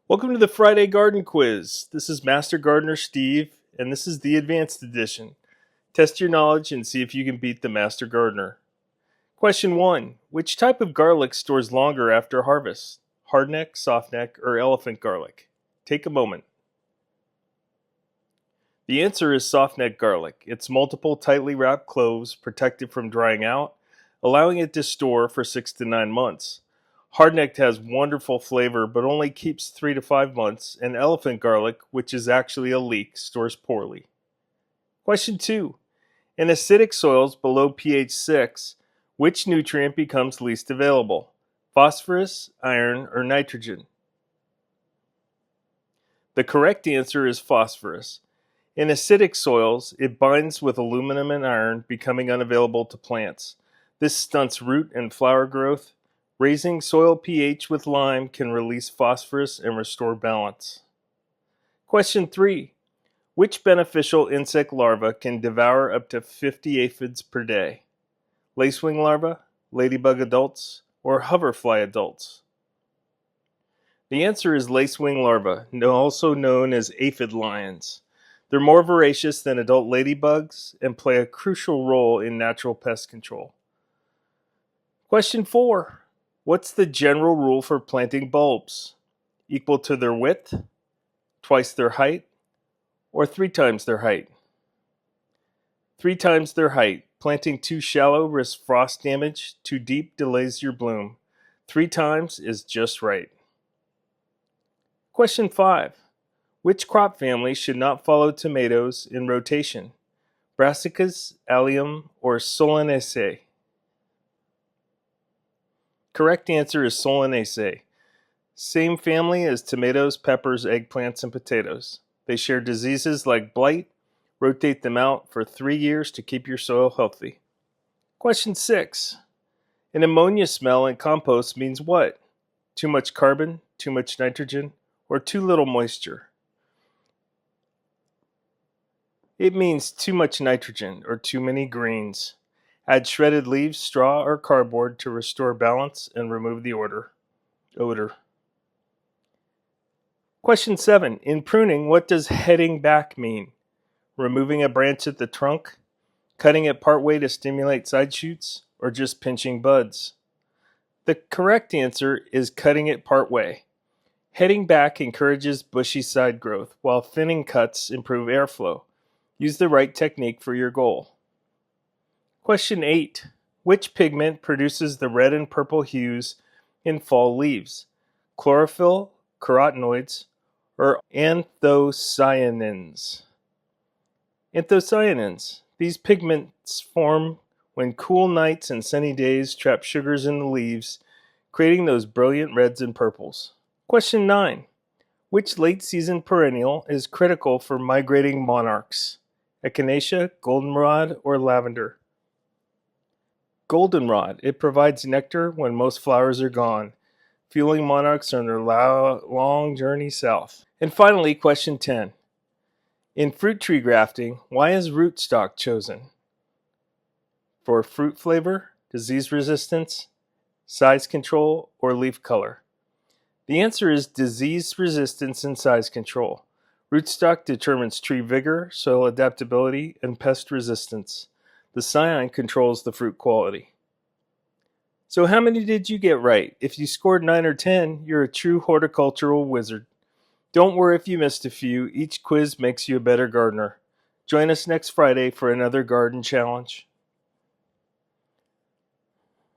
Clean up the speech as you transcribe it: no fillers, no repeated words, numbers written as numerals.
Welcome to the Friday Garden Quiz. This is Master Gardener Steve, and this is the Advanced Edition. Test your knowledge and see if you can beat the Master Gardener. Question 1. Which type of garlic stores longer after harvest? Hardneck, softneck, or elephant garlic? Take a moment. The answer is softneck garlic. Its multiple tightly wrapped cloves protect it from drying out, allowing it to store for 6 to 9 months. Hardneck has wonderful flavor but only keeps 3 to 5 months, and elephant garlic, which is actually a leek, stores poorly. Question 2. In acidic soils below pH 6, which nutrient becomes least available? Phosphorus, iron, or nitrogen? The correct answer is phosphorus. In acidic soils, it binds with aluminum and iron, becoming unavailable to plants. This stunts root and flower growth. Raising soil pH with lime can release phosphorus and restore balance. Question 3. Which beneficial insect larva can devour up to 50 aphids per day? Lacewing larvae, ladybug adults, or hoverfly adults? The answer is lacewing larvae, also known as aphid lions. They're more voracious than adult ladybugs and play a crucial role in natural pest control. Question 4. What's the general rule for planting bulbs? Equal to their width, twice their height, or 3 times their height? 3 times their height. Planting too shallow risks frost damage, too deep delays your bloom. 3 times is just right. Question 5. Which crop family should not follow tomatoes in rotation? Brassicas, allium, or solanaceae? Correct answer is solanaceae. Same family as tomatoes, peppers, eggplants, and potatoes. They share diseases like blight. Rotate them out for 3 years to keep your soil healthy. Question 6. An ammonia smell in compost means what? Too much carbon, too much nitrogen, or too little moisture? It means too much nitrogen or too many greens. Add shredded leaves, straw, or cardboard to restore balance and remove the odor. Question 7. In pruning, what does heading back mean? Removing a branch at the trunk, cutting it partway to stimulate side shoots, or just pinching buds? The correct answer is cutting it partway. Heading back encourages bushy side growth, while thinning cuts improve airflow. Use the right technique for your goal. Question 8. Which pigment produces the red and purple hues in fall leaves? Chlorophyll, carotenoids, or anthocyanins? Anthocyanins. These pigments form when cool nights and sunny days trap sugars in the leaves, creating those brilliant reds and purples. Question 9. Which late-season perennial is critical for migrating monarchs? Echinacea, goldenrod, or lavender? Goldenrod. It provides nectar when most flowers are gone, fueling monarchs on their long journey south. And finally, question 10. In fruit tree grafting, why is rootstock chosen? For fruit flavor, disease resistance, size control, or leaf color? The answer is disease resistance and size control. Rootstock determines tree vigor, soil adaptability, and pest resistance. The cyan controls the fruit quality. So how many did you get right? If you scored 9 or 10, you're a true horticultural wizard. Don't worry if you missed a few. Each quiz makes you a better gardener. Join us next Friday for another garden challenge.